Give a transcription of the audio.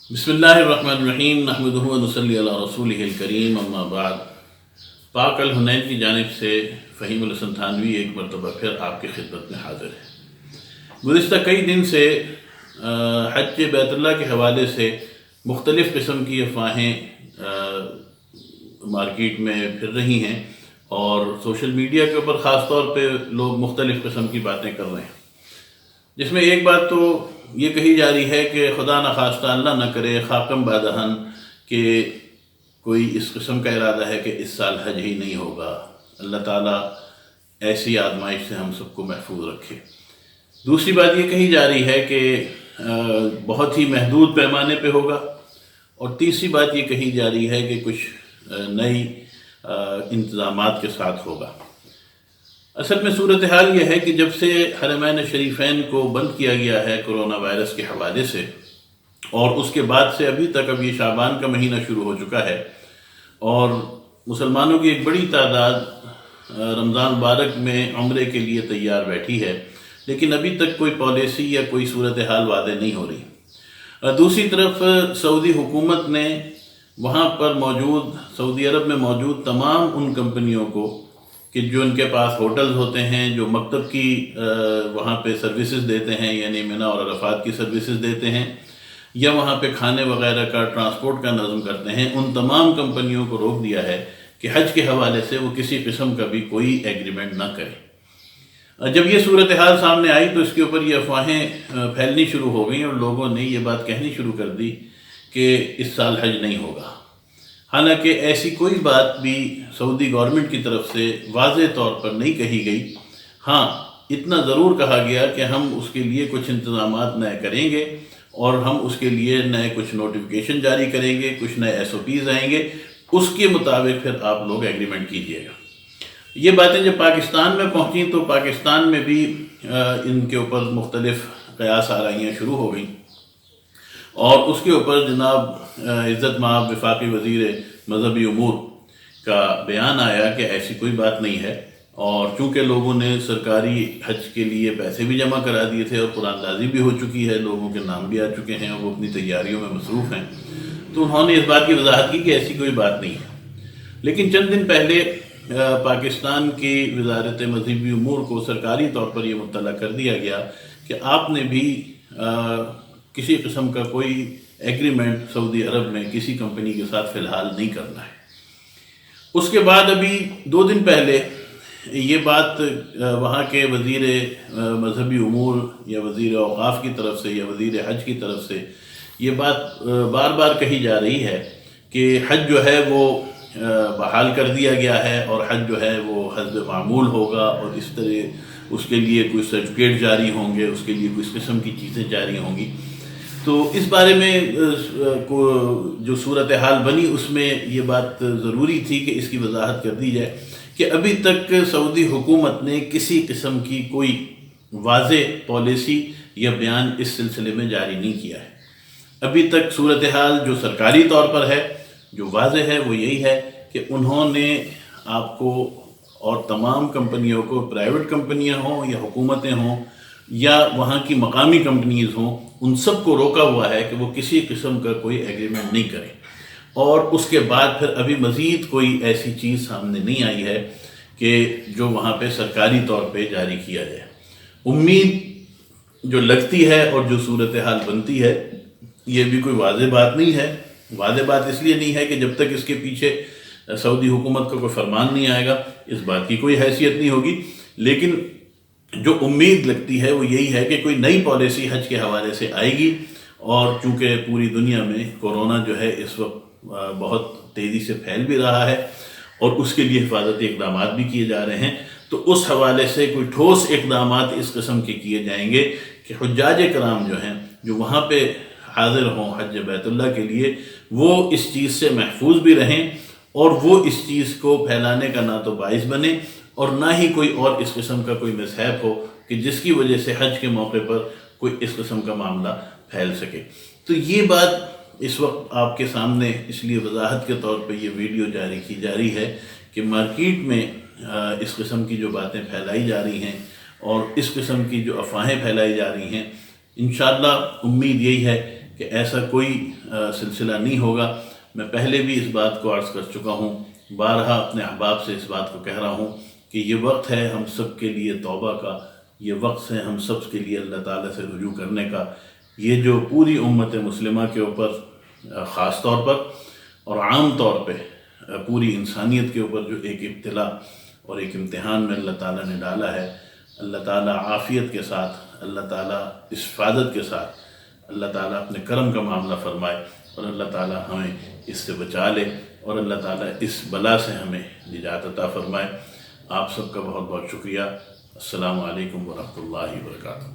بسم اللہ الرحمن الرحیم نحمدہ و نصلی علی رسولہ الکریم اما بعد۔ پاک الحنین کی جانب سے فہیم الحسن تھانوی ایک مرتبہ پھر آپ کی خدمت میں حاضر ہے۔ گزشتہ کئی دن سے حج بیت اللہ کے حوالے سے مختلف قسم کی افواہیں مارکیٹ میں پھر رہی ہیں اور سوشل میڈیا کے اوپر خاص طور پہ لوگ مختلف قسم کی باتیں کر رہے ہیں، جس میں ایک بات تو یہ کہی جا رہی ہے کہ خدا نخواستہ اللہ نہ کرے خاکم بادہن کہ کوئی اس قسم کا ارادہ ہے کہ اس سال حج ہی نہیں ہوگا، اللہ تعالیٰ ایسی آزمائش سے ہم سب کو محفوظ رکھے۔ دوسری بات یہ کہی جا رہی ہے کہ بہت ہی محدود پیمانے پہ ہوگا، اور تیسری بات یہ کہی جا رہی ہے کہ کچھ نئی انتظامات کے ساتھ ہوگا۔ اصل میں صورتحال یہ ہے کہ جب سے حرمین شریفین کو بند کیا گیا ہے کرونا وائرس کے حوالے سے، اور اس کے بعد سے ابھی تک اب یہ شعبان کا مہینہ شروع ہو چکا ہے اور مسلمانوں کی ایک بڑی تعداد رمضان مبارک میں عمرے کے لیے تیار بیٹھی ہے، لیکن ابھی تک کوئی پالیسی یا کوئی صورتحال واضح نہیں ہو رہی۔ دوسری طرف سعودی حکومت نے وہاں پر موجود سعودی عرب میں موجود تمام ان کمپنیوں کو کہ جو ان کے پاس ہوٹلز ہوتے ہیں، جو مکتب کی وہاں پہ سروسز دیتے ہیں، یعنی مینا اور عرفات کی سروسز دیتے ہیں، یا وہاں پہ کھانے وغیرہ کا ٹرانسپورٹ کا نظم کرتے ہیں، ان تمام کمپنیوں کو روک دیا ہے کہ حج کے حوالے سے وہ کسی قسم کا بھی کوئی ایگریمنٹ نہ کرے۔ جب یہ صورتحال سامنے آئی تو اس کے اوپر یہ افواہیں پھیلنی شروع ہو گئیں اور لوگوں نے یہ بات کہنی شروع کر دی کہ اس سال حج نہیں ہوگا، حالانکہ ایسی کوئی بات بھی سعودی گورنمنٹ کی طرف سے واضح طور پر نہیں کہی گئی۔ ہاں، اتنا ضرور کہا گیا کہ ہم اس کے لیے کچھ انتظامات نئے کریں گے اور ہم اس کے لیے نئے کچھ نوٹیفیکیشن جاری کریں گے، کچھ نئے SOPs آئیں گے، اس کے مطابق پھر آپ لوگ ایگریمنٹ کیجئے گا۔ یہ باتیں جب پاکستان میں پہنچیں تو پاکستان میں بھی ان کے اوپر مختلف قیاس آرائیاں شروع ہو گئیں، اور اس کے اوپر جناب عزت مآب وفاقی وزیر مذہبی امور کا بیان آیا کہ ایسی کوئی بات نہیں ہے، اور چونکہ لوگوں نے سرکاری حج کے لیے پیسے بھی جمع کرا دیے تھے اور قرآن اندازی بھی ہو چکی ہے، لوگوں کے نام بھی آ چکے ہیں اور وہ اپنی تیاریوں میں مصروف ہیں، تو انہوں نے اس بات کی وضاحت کی کہ ایسی کوئی بات نہیں ہے۔ لیکن چند دن پہلے پاکستان کی وزارت مذہبی امور کو سرکاری طور پر یہ مطلع کر دیا گیا کہ آپ نے بھی کسی قسم کا کوئی ایگریمنٹ سعودی عرب میں کسی کمپنی کے ساتھ فی الحال نہیں کرنا ہے۔ اس کے بعد ابھی 2 دن پہلے یہ بات وہاں کے وزیر مذہبی امور یا وزیر اوقاف کی طرف سے یا وزیر حج کی طرف سے یہ بات بار بار کہی جا رہی ہے کہ حج جو ہے وہ بحال کر دیا گیا ہے اور حج جو ہے وہ حسب معمول ہوگا، اور اس طرح اس کے لیے کوئی سرٹیفکیٹ جاری ہوں گے، اس کے لیے کچھ قسم کی چیزیں جاری ہوں گی۔ تو اس بارے میں جو صورتحال بنی اس میں یہ بات ضروری تھی کہ اس کی وضاحت کر دی جائے کہ ابھی تک سعودی حکومت نے کسی قسم کی کوئی واضح پالیسی یا بیان اس سلسلے میں جاری نہیں کیا ہے۔ ابھی تک صورتحال جو سرکاری طور پر ہے، جو واضح ہے، وہ یہی ہے کہ انہوں نے آپ کو اور تمام کمپنیوں کو، پرائیویٹ کمپنیاں ہوں یا حکومتیں ہوں یا وہاں کی مقامی کمپنیز ہوں، ان سب کو روکا ہوا ہے کہ وہ کسی قسم کا کوئی ایگریمنٹ نہیں کریں، اور اس کے بعد پھر ابھی مزید کوئی ایسی چیز سامنے نہیں آئی ہے کہ جو وہاں پہ سرکاری طور پہ جاری کیا جائے۔ امید جو لگتی ہے اور جو صورتحال بنتی ہے یہ بھی کوئی واضح بات نہیں ہے۔ واضح بات اس لیے نہیں ہے کہ جب تک اس کے پیچھے سعودی حکومت کا کوئی فرمان نہیں آئے گا اس بات کی کوئی حیثیت نہیں ہوگی، لیکن جو امید لگتی ہے وہ یہی ہے کہ کوئی نئی پالیسی حج کے حوالے سے آئے گی، اور چونکہ پوری دنیا میں کورونا جو ہے اس وقت بہت تیزی سے پھیل بھی رہا ہے اور اس کے لیے حفاظتی اقدامات بھی کیے جا رہے ہیں، تو اس حوالے سے کوئی ٹھوس اقدامات اس قسم کے کیے جائیں گے کہ حجاج کرام جو ہیں جو وہاں پہ حاضر ہوں حج بیت اللہ کے لیے، وہ اس چیز سے محفوظ بھی رہیں اور وہ اس چیز کو پھیلانے کا نہ تو باعث بنے اور نہ ہی کوئی اور اس قسم کا کوئی مصحف ہو کہ جس کی وجہ سے حج کے موقع پر کوئی اس قسم کا معاملہ پھیل سکے۔ تو یہ بات اس وقت آپ کے سامنے اس لیے وضاحت کے طور پہ یہ ویڈیو جاری کی جا رہی ہے کہ مارکیٹ میں اس قسم کی جو باتیں پھیلائی جا رہی ہیں اور اس قسم کی جو افواہیں پھیلائی جا رہی ہیں، انشاءاللہ امید یہی ہے کہ ایسا کوئی سلسلہ نہیں ہوگا۔ میں پہلے بھی اس بات کو عرض کر چکا ہوں، بارہا اپنے احباب سے اس بات کو کہہ رہا ہوں کہ یہ وقت ہے ہم سب کے لیے توبہ کا، یہ وقت ہے ہم سب کے لیے اللہ تعالیٰ سے رجوع کرنے کا۔ یہ جو پوری امت مسلمہ کے اوپر خاص طور پر اور عام طور پہ پوری انسانیت کے اوپر جو ایک ابتلا اور ایک امتحان میں اللہ تعالیٰ نے ڈالا ہے، اللہ تعالیٰ عافیت کے ساتھ، اللہ تعالیٰ حفاظت کے ساتھ، اللہ تعالیٰ اپنے کرم کا معاملہ فرمائے اور اللہ تعالیٰ ہمیں اس سے بچا لے اور اللہ تعالیٰ اس بلا سے ہمیں نجات عطا فرمائے۔ آپ سب کا بہت بہت شکریہ۔ السلام علیکم ورحمۃ اللہ وبرکاتہ۔